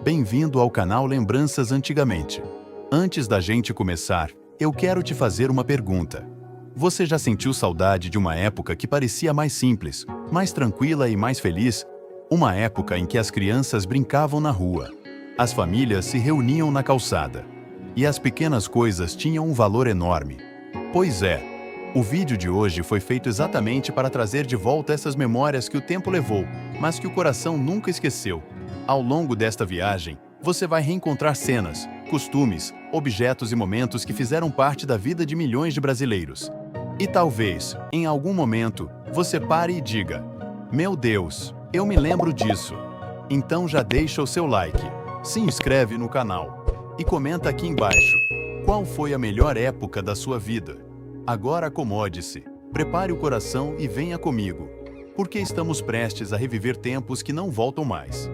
Bem-vindo ao canal Lembranças Antigamente. Antes da gente começar, eu quero te fazer uma pergunta. Você já sentiu saudade de uma época que parecia mais simples, mais tranquila e mais feliz? Uma época em que as crianças brincavam na rua, as famílias se reuniam na calçada e as pequenas coisas tinham um valor enorme. Pois é, o vídeo de hoje foi feito exatamente para trazer de volta essas memórias que o tempo levou, mas que o coração nunca esqueceu. Ao longo desta viagem, você vai reencontrar cenas, costumes, objetos e momentos que fizeram parte da vida de milhões de brasileiros. E talvez, em algum momento, você pare e diga: "Meu Deus, eu me lembro disso." Então já deixa o seu like, se inscreve no canal e comenta aqui embaixo qual foi a melhor época da sua vida. Agora acomode-se, prepare o coração e venha comigo, porque estamos prestes a reviver tempos que não voltam mais.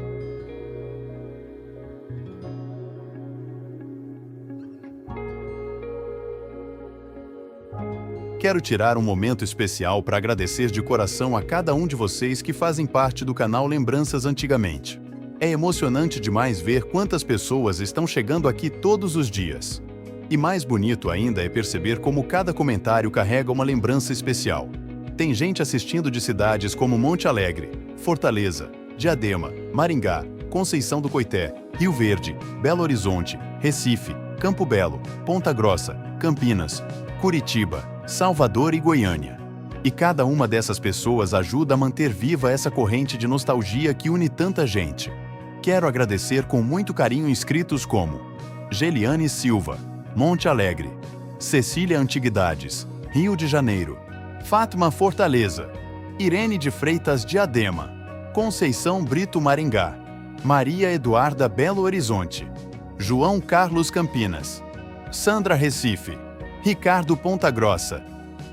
Quero tirar um momento especial para agradecer de coração a cada um de vocês que fazem parte do canal Lembranças Antigamente. É emocionante demais ver quantas pessoas estão chegando aqui todos os dias. E mais bonito ainda é perceber como cada comentário carrega uma lembrança especial. Tem gente assistindo de cidades como Monte Alegre, Fortaleza, Diadema, Maringá, Conceição do Coité, Rio Verde, Belo Horizonte, Recife, Campo Belo, Ponta Grossa, Campinas, Curitiba, Salvador e Goiânia. E cada uma dessas pessoas ajuda a manter viva essa corrente de nostalgia que une tanta gente. Quero agradecer com muito carinho inscritos como Geliane Silva, Monte Alegre, Cecília Antiguidades, Rio de Janeiro, Fátima Fortaleza, Irene de Freitas Diadema, Conceição Brito Maringá, Maria Eduarda Belo Horizonte, João Carlos Campinas, Sandra Recife, Ricardo Ponta Grossa,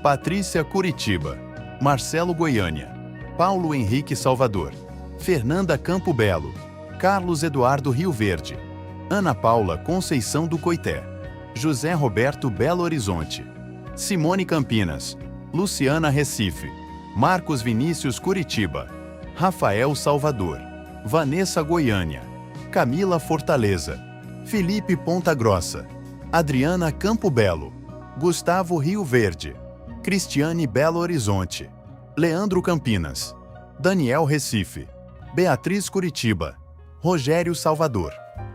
Patrícia Curitiba, Marcelo Goiânia, Paulo Henrique Salvador, Fernanda Campo Belo, Carlos Eduardo Rio Verde, Ana Paula Conceição do Coité, José Roberto Belo Horizonte, Simone Campinas, Luciana Recife, Marcos Vinícius Curitiba, Rafael Salvador, Vanessa Goiânia, Camila Fortaleza, Felipe Ponta Grossa, Adriana Campo Belo, Gustavo Rio Verde, Cristiane Belo Horizonte, Leandro Campinas, Daniel Recife, Beatriz Curitiba, Rogério Salvador.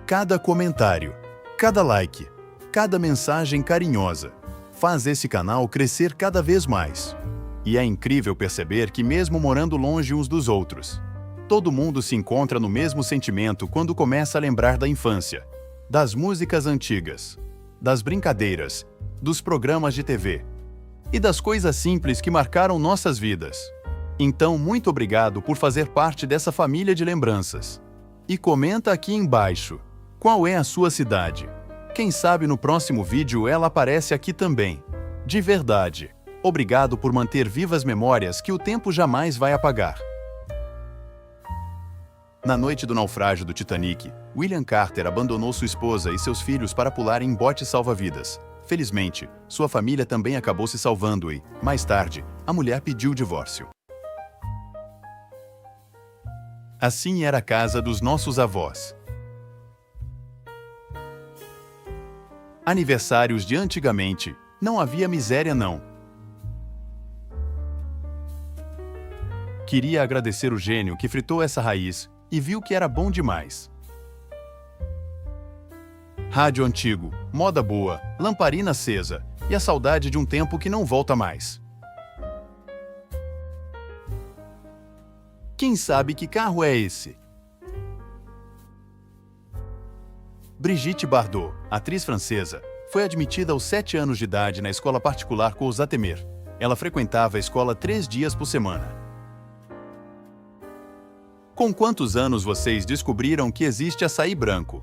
Cada comentário, cada like, cada mensagem carinhosa faz esse canal crescer cada vez mais. E é incrível perceber que mesmo morando longe uns dos outros, todo mundo se encontra no mesmo sentimento quando começa a lembrar da infância, das músicas antigas, das brincadeiras, dos programas de TV e das coisas simples que marcaram nossas vidas. Então, muito obrigado por fazer parte dessa família de lembranças. E comenta aqui embaixo, qual é a sua cidade? Quem sabe no próximo vídeo ela aparece aqui também. De verdade, obrigado por manter vivas memórias que o tempo jamais vai apagar. Na noite do naufrágio do Titanic, William Carter abandonou sua esposa e seus filhos para pular em bote salva-vidas. Felizmente, sua família também acabou se salvando e, mais tarde, a mulher pediu o divórcio. Assim era a casa dos nossos avós. Aniversários de antigamente, não havia miséria não. Queria agradecer o gênio que fritou essa raiz e viu que era bom demais. Rádio antigo, moda boa, lamparina acesa e a saudade de um tempo que não volta mais. Quem sabe que carro é esse? Brigitte Bardot, atriz francesa, foi admitida aos 7 anos de idade na escola particular Cours Temer. Ela frequentava a escola 3 dias por semana. Com quantos anos vocês descobriram que existe açaí branco?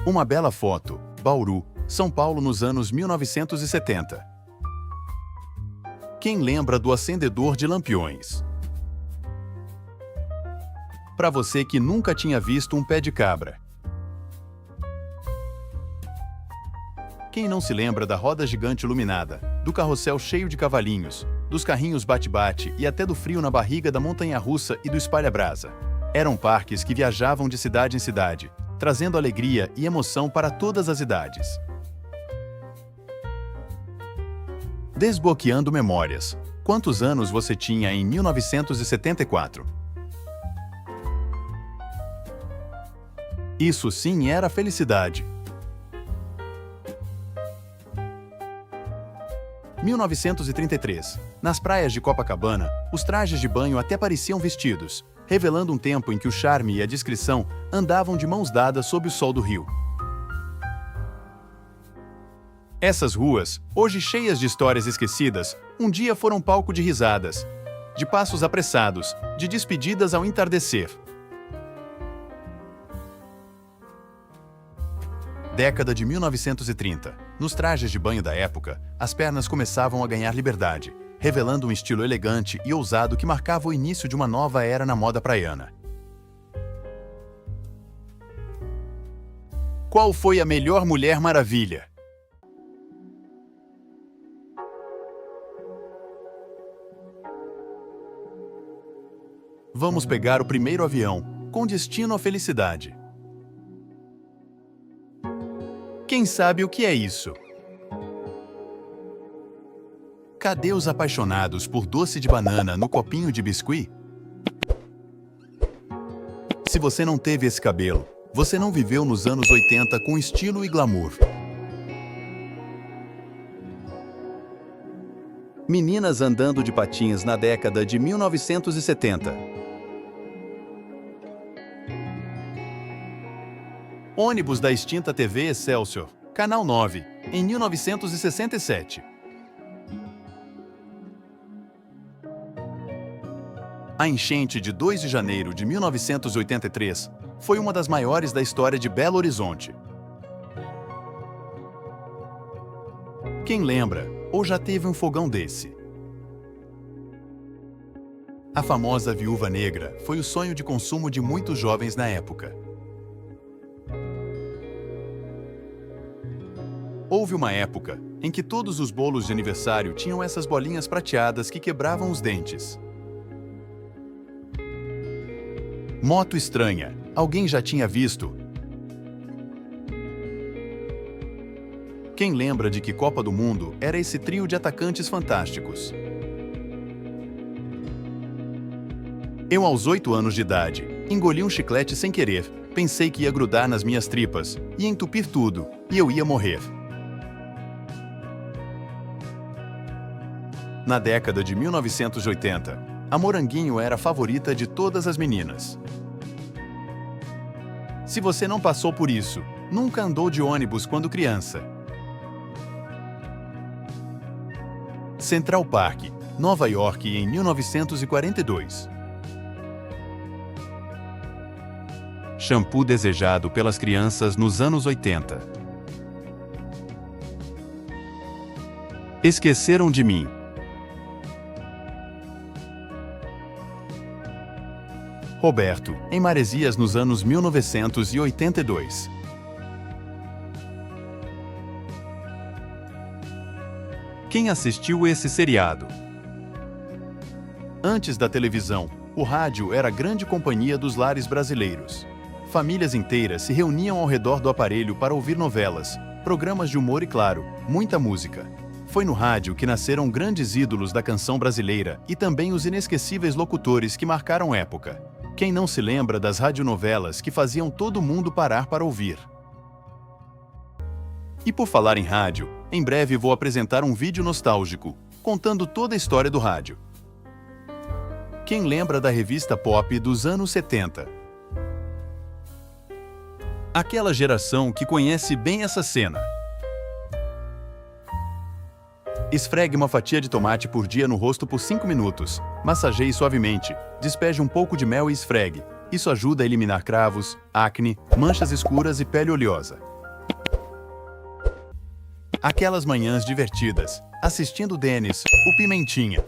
Uma bela foto, Bauru, São Paulo nos anos 1970. Quem lembra do acendedor de lampiões? Para você que nunca tinha visto um pé de cabra. Quem não se lembra da roda gigante iluminada, do carrossel cheio de cavalinhos, dos carrinhos bate-bate e até do frio na barriga da montanha-russa e do espalha-brasa? Eram parques que viajavam de cidade em cidade, trazendo alegria e emoção para todas as idades. Desbloqueando memórias. Quantos anos você tinha em 1974? Isso sim era felicidade. 1933. Nas praias de Copacabana, os trajes de banho até pareciam vestidos, revelando um tempo em que o charme e a discrição andavam de mãos dadas sob o sol do Rio. Essas ruas, hoje cheias de histórias esquecidas, um dia foram palco de risadas, de passos apressados, de despedidas ao entardecer. Década de 1930. Nos trajes de banho da época, as pernas começavam a ganhar liberdade, revelando um estilo elegante e ousado que marcava o início de uma nova era na moda praiana. Qual foi a melhor Mulher Maravilha? Vamos pegar o primeiro avião, com destino à felicidade. Quem sabe o que é isso? Cadê os apaixonados por doce de banana no copinho de biscuit? Se você não teve esse cabelo, você não viveu nos anos 80 com estilo e glamour. Meninas andando de patins na década de 1970. Ônibus da extinta TV Excelsior, Canal 9, em 1967. A enchente de 2 de janeiro de 1983 foi uma das maiores da história de Belo Horizonte. Quem lembra ou já teve um fogão desse? A famosa Viúva Negra foi o sonho de consumo de muitos jovens na época. Houve uma época em que todos os bolos de aniversário tinham essas bolinhas prateadas que quebravam os dentes. Moto estranha. Alguém já tinha visto? Quem lembra de que Copa do Mundo era esse trio de atacantes fantásticos? Eu, aos 8 anos de idade, engoli um chiclete sem querer, pensei que ia grudar nas minhas tripas, ia entupir tudo, e eu ia morrer. Na década de 1980, a Moranguinho era a favorita de todas as meninas. Se você não passou por isso, nunca andou de ônibus quando criança. Central Park, Nova York, em 1942. Shampoo desejado pelas crianças nos anos 80. Esqueceram de mim. Roberto, em Maresias nos anos 1982. Quem assistiu esse seriado? Antes da televisão, o rádio era a grande companhia dos lares brasileiros. Famílias inteiras se reuniam ao redor do aparelho para ouvir novelas, programas de humor e, claro, muita música. Foi no rádio que nasceram grandes ídolos da canção brasileira e também os inesquecíveis locutores que marcaram época. Quem não se lembra das radionovelas que faziam todo mundo parar para ouvir? E por falar em rádio, em breve vou apresentar um vídeo nostálgico, contando toda a história do rádio. Quem lembra da revista Pop dos anos 70? Aquela geração que conhece bem essa cena. Esfregue uma fatia de tomate por dia no rosto por 5 minutos. Massageie suavemente. Despeje um pouco de mel e esfregue. Isso ajuda a eliminar cravos, acne, manchas escuras e pele oleosa. Aquelas manhãs divertidas, assistindo Dennis, o Pimentinha.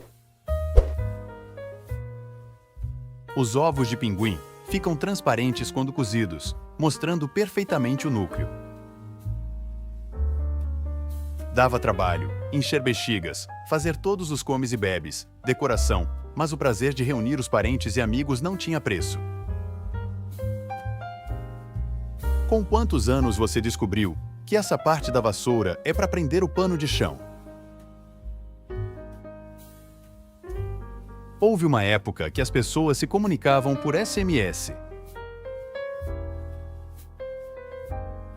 Os ovos de pinguim ficam transparentes quando cozidos, mostrando perfeitamente o núcleo. Dava trabalho, encher bexigas, fazer todos os comes e bebes, decoração, mas o prazer de reunir os parentes e amigos não tinha preço. Com quantos anos você descobriu que essa parte da vassoura é para prender o pano de chão? Houve uma época que as pessoas se comunicavam por SMS.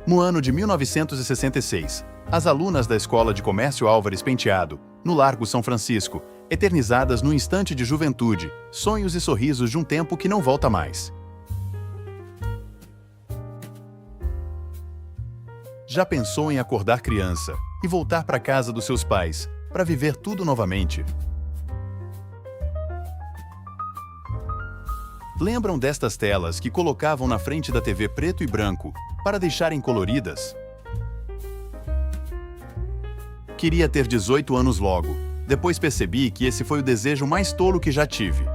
No ano de 1966, as alunas da Escola de Comércio Álvares Penteado, no Largo São Francisco, eternizadas no instante de juventude, sonhos e sorrisos de um tempo que não volta mais. Já pensou em acordar criança e voltar para a casa dos seus pais, para viver tudo novamente? Lembram destas telas que colocavam na frente da TV preto e branco para deixarem coloridas? Queria ter 18 anos logo. Depois percebi que esse foi o desejo mais tolo que já tive.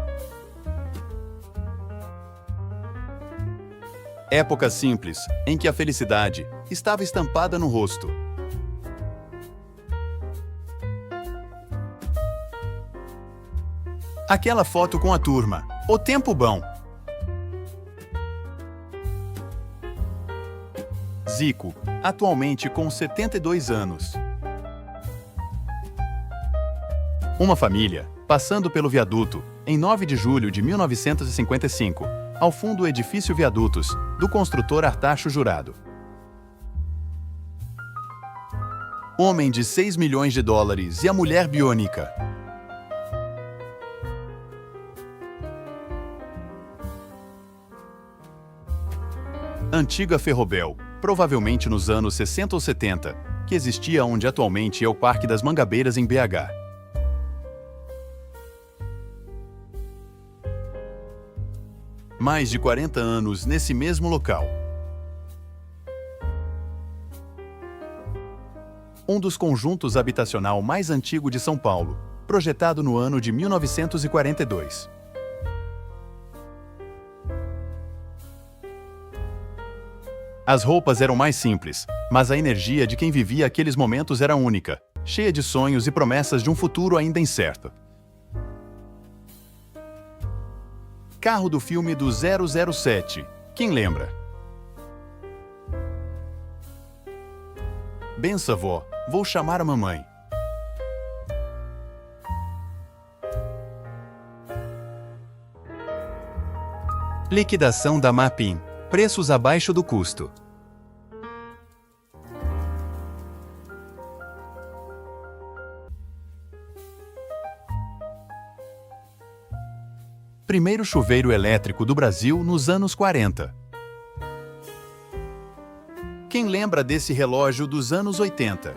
Época simples, em que a felicidade estava estampada no rosto. Aquela foto com a turma. O tempo bom. Zico, atualmente com 72 anos. Uma família, passando pelo viaduto, em 9 de julho de 1955, ao fundo do edifício Viadutos, do construtor Artacho Jurado. Homem de 6 milhões de dólares e a mulher biônica. Antiga Ferrobel, provavelmente nos anos 60 ou 70, que existia onde atualmente é o Parque das Mangabeiras em BH. Mais de 40 anos nesse mesmo local. Um dos conjuntos habitacional mais antigo de São Paulo, projetado no ano de 1942. As roupas eram mais simples, mas a energia de quem vivia aqueles momentos era única, cheia de sonhos e promessas de um futuro ainda incerto. Carro do filme do 007. Quem lembra? Bença, vó, vou chamar a mamãe. Liquidação da Mapim. Preços abaixo do custo. Primeiro chuveiro elétrico do Brasil nos anos 40. Quem lembra desse relógio dos anos 80?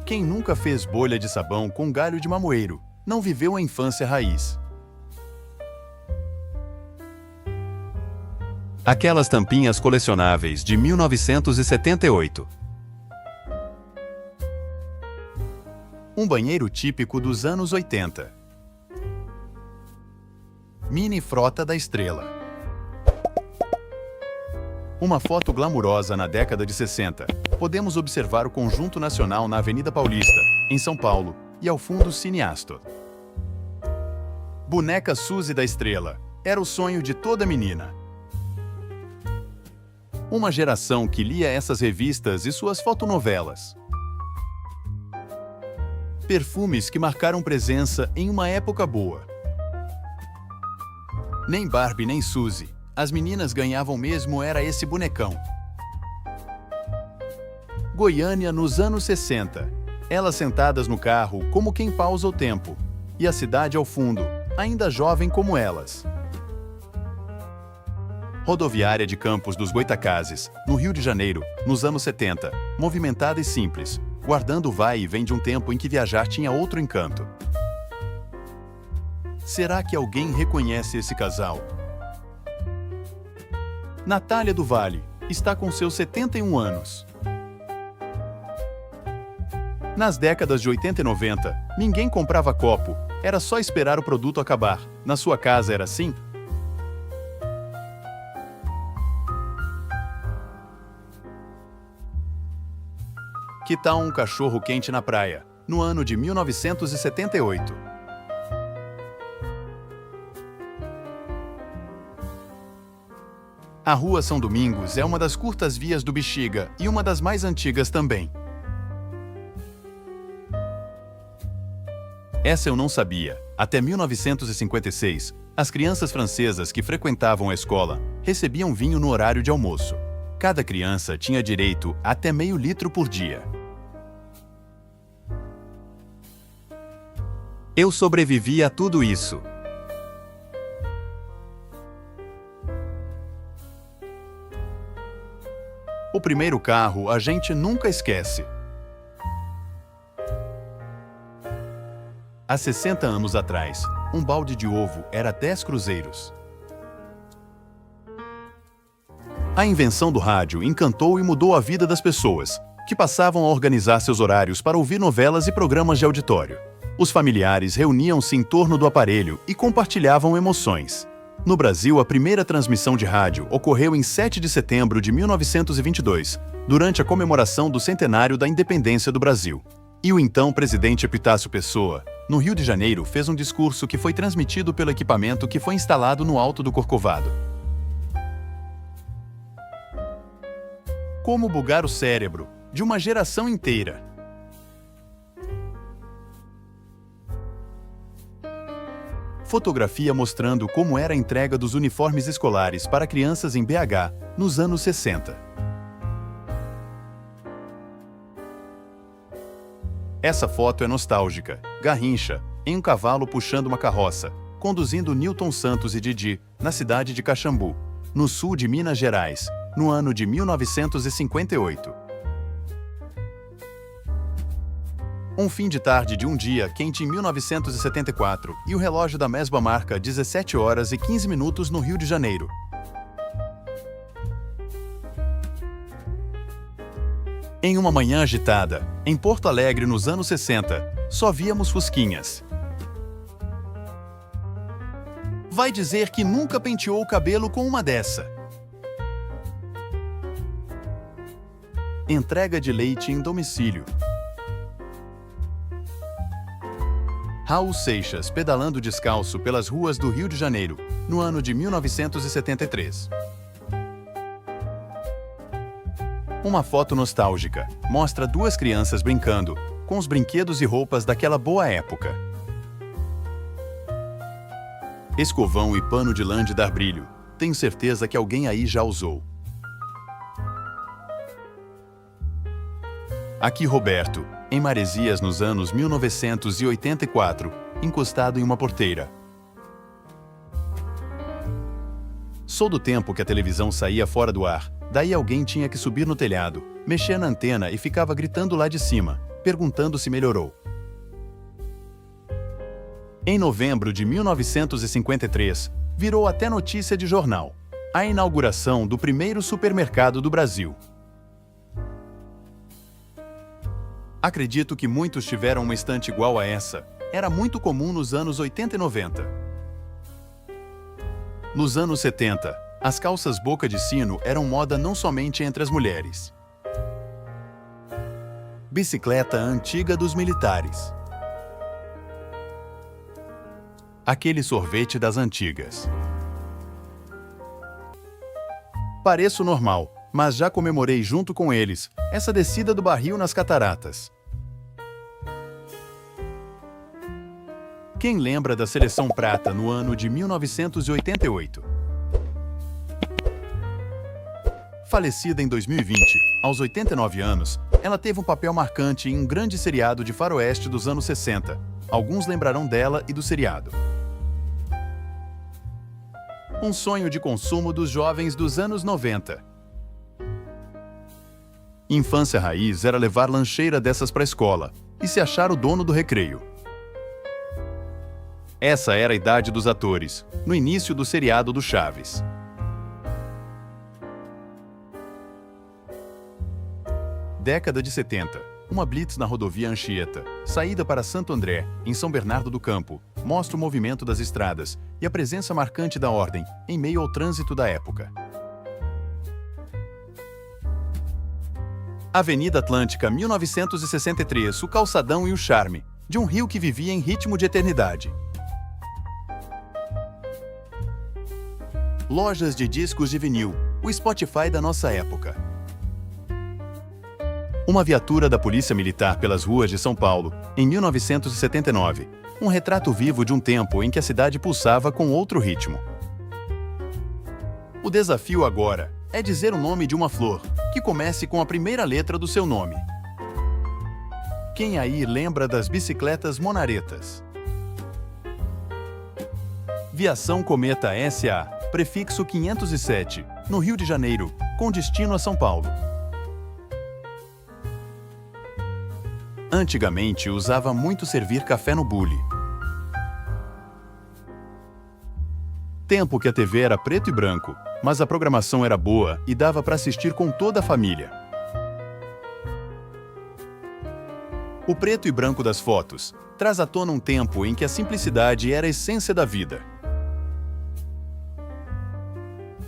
Quem nunca fez bolha de sabão com galho de mamoeiro, não viveu a infância raiz. Aquelas tampinhas colecionáveis de 1978. Um banheiro típico dos anos 80. Mini Frota da Estrela. Uma foto glamurosa na década de 60. Podemos observar o Conjunto Nacional na Avenida Paulista, em São Paulo, e ao fundo Cineastor. Boneca Suzy da Estrela. Era o sonho de toda menina. Uma geração que lia essas revistas e suas fotonovelas. Perfumes que marcaram presença em uma época boa. Nem Barbie nem Suzy. As meninas ganhavam mesmo era esse bonecão. Goiânia nos anos 60. Elas sentadas no carro como quem pausa o tempo. E a cidade ao fundo, ainda jovem como elas. Rodoviária de Campos dos Goitacazes, no Rio de Janeiro, nos anos 70, movimentada e simples, guardando o vai e vem de um tempo em que viajar tinha outro encanto. Será que alguém reconhece esse casal? Natália do Vale está com seus 71 anos. Nas décadas de 80 e 90, ninguém comprava copo, era só esperar o produto acabar. Na sua casa era assim? Que tal um cachorro quente na praia, no ano de 1978? A Rua São Domingos é uma das curtas vias do Bexiga e uma das mais antigas também. Essa eu não sabia. Até 1956, as crianças francesas que frequentavam a escola recebiam vinho no horário de almoço. Cada criança tinha direito a até meio litro por dia. Eu sobrevivi a tudo isso. O primeiro carro a gente nunca esquece. Há 60 anos atrás, um balde de ovo era 10 cruzeiros. A invenção do rádio encantou e mudou a vida das pessoas, que passavam a organizar seus horários para ouvir novelas e programas de auditório. Os familiares reuniam-se em torno do aparelho e compartilhavam emoções. No Brasil, a primeira transmissão de rádio ocorreu em 7 de setembro de 1922, durante a comemoração do centenário da independência do Brasil. E o então presidente Epitácio Pessoa, no Rio de Janeiro, fez um discurso que foi transmitido pelo equipamento que foi instalado no alto do Corcovado. Como bugar o cérebro de uma geração inteira. Fotografia mostrando como era a entrega dos uniformes escolares para crianças em BH nos anos 60. Essa foto é nostálgica. Garrincha, em um cavalo puxando uma carroça, conduzindo Newton Santos e Didi na cidade de Caxambu, no sul de Minas Gerais, no ano de 1958. Um fim de tarde de um dia quente em 1974 e o relógio da mesma marca 17 horas e 15 minutos no Rio de Janeiro. Em uma manhã agitada, em Porto Alegre nos anos 60, só víamos fusquinhas. Vai dizer que nunca penteou o cabelo com uma dessa. Entrega de leite em domicílio. Raul Seixas pedalando descalço pelas ruas do Rio de Janeiro, no ano de 1973. Uma foto nostálgica mostra duas crianças brincando, com os brinquedos e roupas daquela boa época. Escovão e pano de lã de dar brilho. Tenho certeza que alguém aí já usou. Aqui Roberto, em Maresias nos anos 1984, encostado em uma porteira. Sou do tempo que a televisão saía fora do ar, daí alguém tinha que subir no telhado, mexer na antena e ficava gritando lá de cima, perguntando se melhorou. Em novembro de 1953, virou até notícia de jornal: a inauguração do primeiro supermercado do Brasil. Acredito que muitos tiveram uma estante igual a essa. Era muito comum nos anos 80 e 90. Nos anos 70, as calças boca de sino eram moda não somente entre as mulheres. Bicicleta antiga dos militares. Aquele sorvete das antigas. Pareço normal, mas já comemorei junto com eles essa descida do barril nas cataratas. Quem lembra da Seleção Prata no ano de 1988? Falecida em 2020, aos 89 anos, ela teve um papel marcante em um grande seriado de faroeste dos anos 60. Alguns lembrarão dela e do seriado. Um sonho de consumo dos jovens dos anos 90. Infância raiz era levar lancheira dessas para a escola e se achar o dono do recreio. Essa era a idade dos atores, no início do seriado do Chaves. Década de 70. Uma blitz na rodovia Anchieta, saída para Santo André, em São Bernardo do Campo, mostra o movimento das estradas e a presença marcante da ordem, em meio ao trânsito da época. Avenida Atlântica, 1963, o calçadão e o charme, de um rio que vivia em ritmo de eternidade. Lojas de discos de vinil, o Spotify da nossa época. Uma viatura da Polícia Militar pelas ruas de São Paulo, em 1979. Um retrato vivo de um tempo em que a cidade pulsava com outro ritmo. O desafio agora é dizer o nome de uma flor, que comece com a primeira letra do seu nome. Quem aí lembra das bicicletas monaretas? Viação Cometa SA, prefixo 507, no Rio de Janeiro, com destino a São Paulo. Antigamente usava muito servir café no bule. Tempo que a TV era preto e branco, mas a programação era boa e dava para assistir com toda a família. O preto e branco das fotos traz à tona um tempo em que a simplicidade era a essência da vida.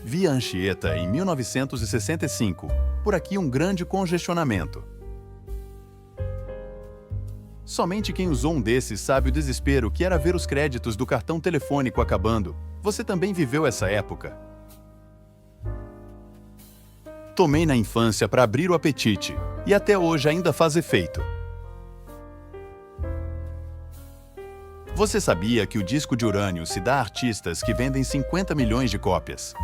Via Anchieta em 1965, por aqui um grande congestionamento. Somente quem usou um desses sabe o desespero que era ver os créditos do cartão telefônico acabando. Você também viveu essa época? Tomei na infância para abrir o apetite, e até hoje ainda faz efeito. Você sabia que o disco de Urânio se dá a artistas que vendem 50 milhões de cópias?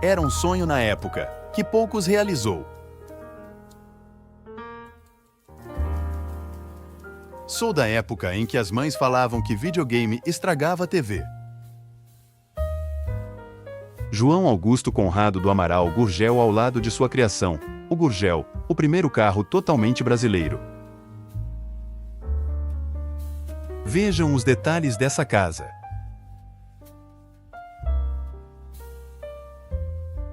Era um sonho na época, que poucos realizou. Sou da época em que as mães falavam que videogame estragava a TV. João Augusto Conrado do Amaral Gurgel ao lado de sua criação, o Gurgel, o primeiro carro totalmente brasileiro. Vejam os detalhes dessa casa.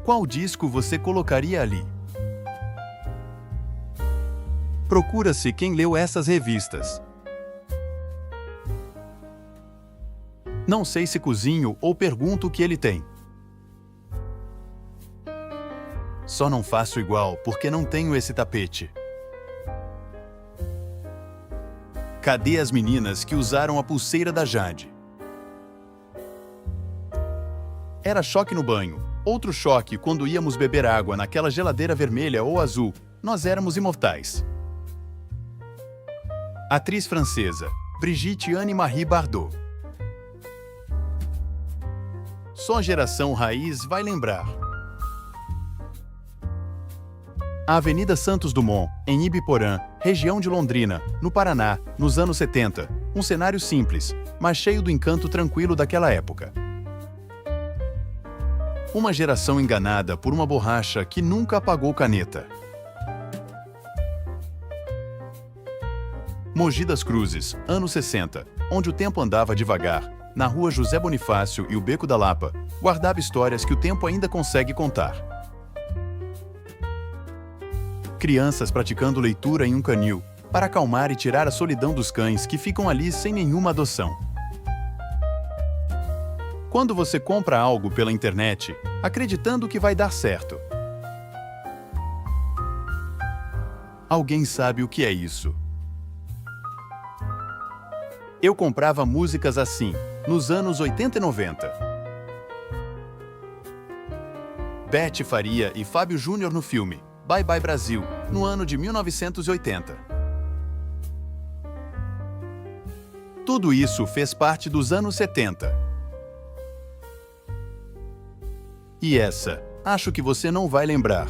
Qual disco você colocaria ali? Procura-se quem leu essas revistas. Não sei se cozinho ou pergunto o que ele tem. Só não faço igual porque não tenho esse tapete. Cadê as meninas que usaram a pulseira da Jade? Era choque no banho, outro choque quando íamos beber água naquela geladeira vermelha ou azul. Nós éramos imortais. Atriz francesa, Brigitte Anne-Marie Bardot. Só a geração raiz vai lembrar. A Avenida Santos Dumont, em Ibiporã, região de Londrina, no Paraná, nos anos 70. Um cenário simples, mas cheio do encanto tranquilo daquela época. Uma geração enganada por uma borracha que nunca apagou caneta. Mogi das Cruzes, anos 60, onde o tempo andava devagar, na rua José Bonifácio e o Beco da Lapa, guardava histórias que o tempo ainda consegue contar. Crianças praticando leitura em um canil, para acalmar e tirar a solidão dos cães que ficam ali sem nenhuma adoção. Quando você compra algo pela internet, acreditando que vai dar certo. Alguém sabe o que é isso? Eu comprava músicas assim, nos anos 80 e 90. Beth Faria e Fábio Júnior no filme Bye Bye Brasil, no ano de 1980. Tudo isso fez parte dos anos 70. E essa, acho que você não vai lembrar.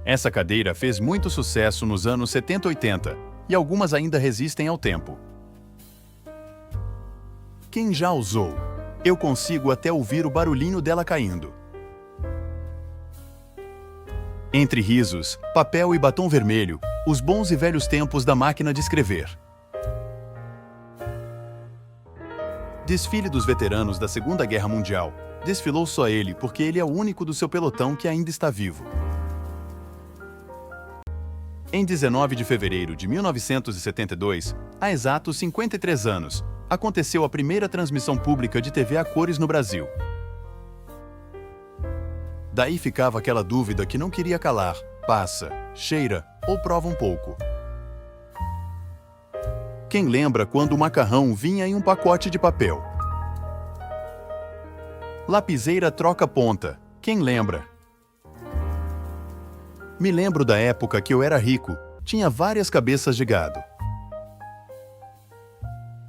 Essa cadeira fez muito sucesso nos anos 70 e 80, e algumas ainda resistem ao tempo. Quem já usou? Eu consigo até ouvir o barulhinho dela caindo. Entre risos, papel e batom vermelho, os bons e velhos tempos da máquina de escrever. Desfile dos veteranos da Segunda Guerra Mundial. Desfilou só ele porque ele é o único do seu pelotão que ainda está vivo. Em 19 de fevereiro de 1972, há exatos 53 anos, aconteceu a primeira transmissão pública de TV a cores no Brasil. Daí ficava aquela dúvida que não queria calar: passa, cheira ou prova um pouco. Quem lembra quando o macarrão vinha em um pacote de papel? Lapiseira troca-ponta. Quem lembra? Me lembro da época que eu era rico, tinha várias cabeças de gado.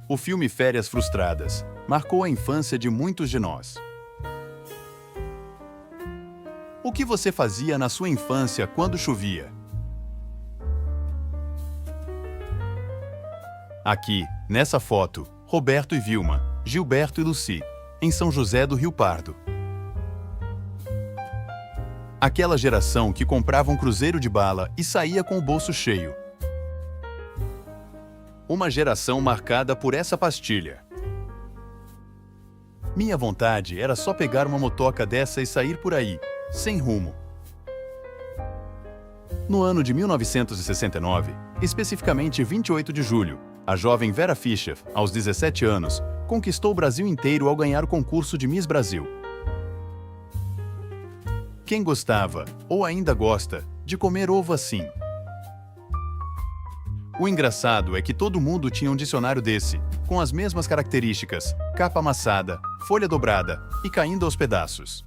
O filme Férias Frustradas marcou a infância de muitos de nós. O que você fazia na sua infância quando chovia? Aqui, nessa foto, Roberto e Vilma, Gilberto e Lucy, em São José do Rio Pardo. Aquela geração que comprava um cruzeiro de bala e saía com o bolso cheio. Uma geração marcada por essa pastilha. Minha vontade era só pegar uma motoca dessa e sair por aí, sem rumo. No ano de 1969, especificamente 28 de julho, a jovem Vera Fischer, aos 17 anos, conquistou o Brasil inteiro ao ganhar o concurso de Miss Brasil. Quem gostava, ou ainda gosta, de comer ovo assim? O engraçado é que todo mundo tinha um dicionário desse, com as mesmas características, capa amassada, folha dobrada e caindo aos pedaços.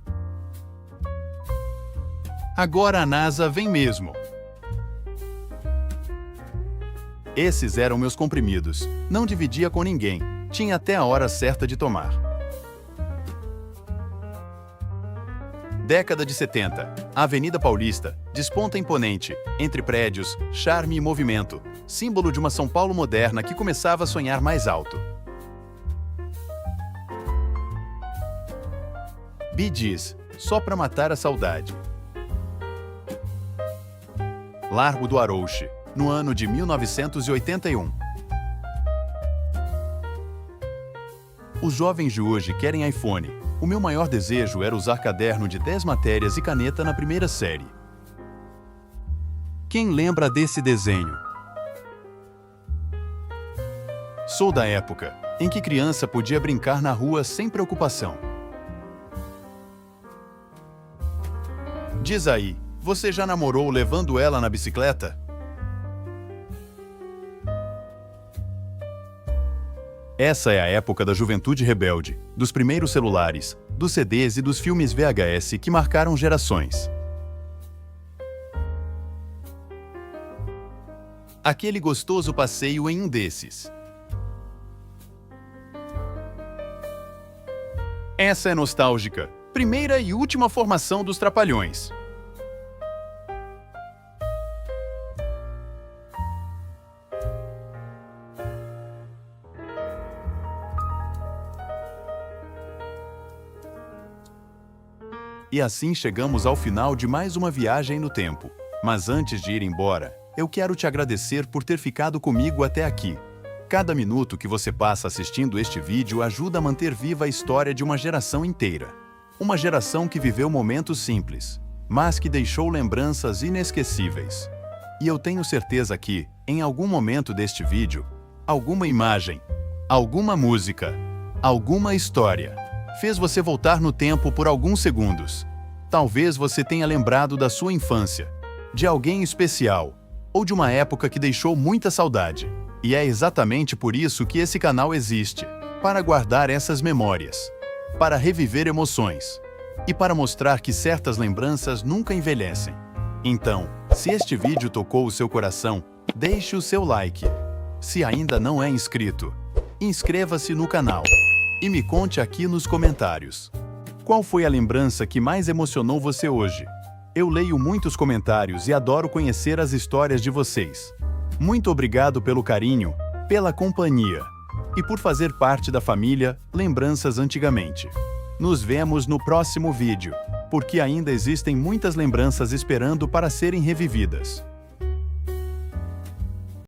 Agora a NASA vem mesmo. Esses eram meus comprimidos, não dividia com ninguém, tinha até a hora certa de tomar. Década de 70, a Avenida Paulista desponta imponente, entre prédios, charme e movimento, símbolo de uma São Paulo moderna que começava a sonhar mais alto. Bee Gees, só pra matar a saudade. Largo do Arouche, no ano de 1981. Os jovens de hoje querem iPhone. O meu maior desejo era usar caderno de 10 matérias e caneta na primeira série. Quem lembra desse desenho? Sou da época em que criança podia brincar na rua sem preocupação. Diz aí, você já namorou levando ela na bicicleta? Essa é a época da juventude rebelde, dos primeiros celulares, dos CDs e dos filmes VHS que marcaram gerações. Aquele gostoso passeio em um desses. Essa é nostálgica, primeira e última formação dos Trapalhões. E assim chegamos ao final de mais uma viagem no tempo. Mas antes de ir embora, eu quero te agradecer por ter ficado comigo até aqui. Cada minuto que você passa assistindo este vídeo ajuda a manter viva a história de uma geração inteira. Uma geração que viveu momentos simples, mas que deixou lembranças inesquecíveis. E eu tenho certeza que, em algum momento deste vídeo, alguma imagem, alguma música, alguma história fez você voltar no tempo por alguns segundos. Talvez você tenha lembrado da sua infância, de alguém especial, ou de uma época que deixou muita saudade. E é exatamente por isso que esse canal existe, para guardar essas memórias, para reviver emoções, e para mostrar que certas lembranças nunca envelhecem. Então, se este vídeo tocou o seu coração, deixe o seu like. Se ainda não é inscrito, inscreva-se no canal. E me conte aqui nos comentários. Qual foi a lembrança que mais emocionou você hoje? Eu leio muitos comentários e adoro conhecer as histórias de vocês. Muito obrigado pelo carinho, pela companhia e por fazer parte da família Lembranças Antigamente. Nos vemos no próximo vídeo, porque ainda existem muitas lembranças esperando para serem revividas.